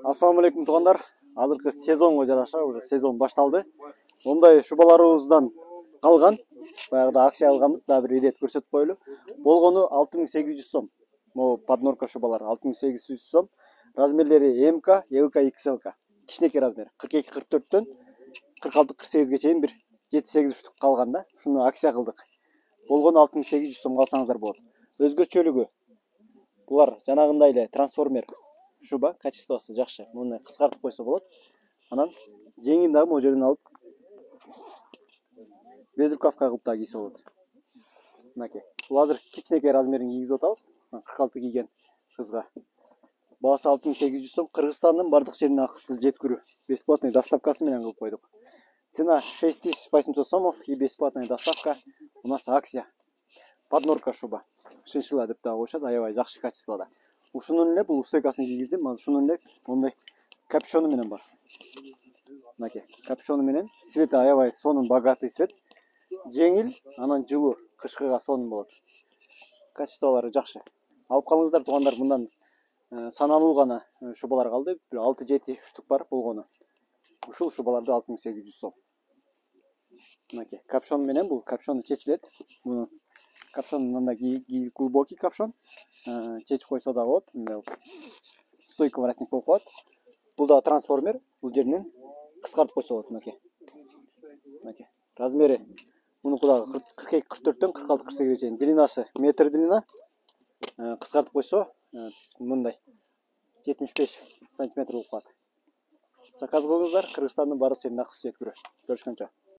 Ассаламу алейкум туугандар. Азыркы сезонго жараша уже сезон башталды. Мындай шубаларыбыздан калган. Баягыда акция алганбыз, дагы бир ирет көрсөтүп коелу. Болгону 6800 сом. Могу поднорка шубалар 6800 сом. Размерлери МК, ЛК, XLK. Кичинекей размер. 42-44төн 46-48ге чейин бир 7-8 штук калган да. Шуну акция кылдык. Болгону 6800 сомго алсаңыздар болот. Өзгөчөлүгү булар жанагындай эле трансформер шуба, качествосы жакшы. Муну кыскартып койсо болот. Анан жеңин дагы могу жерден алып безрукавка кылып дагы кийсе болот. Мынакей. Бул азыр кичинекей размерин кийгизип атабыз. 46 кийген кызга. Баасы 6800 сом. Кыргызстандын бардык жерине акысыз жеткирүү. Бесплатный доставкасы менен кылып койдук. Цена 6800 сомов и бесплатная доставка. У нас акция. Поднорка шуба. Шиншилла деп дагы коюшат, аябай жакшы качествода. Ушунун эле бул устойкасын кийгиздим. Азыр шунун эле мондай капюшону менен бар. Мынакей, капюшону менен свети аябай сонун богатый свет. Жеңил, анан жылуу, кышкыга сонун болот. Качестволору жакшы. Алып калыңыздар туугандар, мындан саналуу гана шубалар калды. 6-7 штук бар болгону. Ушул шубаларды 6800 сом. Мынакей, капюшон менен бул капюшону чечилет. Муну капюшон мындай глубокий капюшон. Чечип койсо да болот. Стойка воротник болуп калат. Бул да трансформер. Бул жеринен кыскартып койсо болот. Мынакей. Размери мунуку дагы 42-44төн 46-48ге чейин. Длинасы метр длина. Кыскартып койсо мындай 75 сантиметр болуп калат. Заказ кылыңыздар. Кыргызстандын бардык жерине акысыз жеткирүү. Көрүшкөнчө.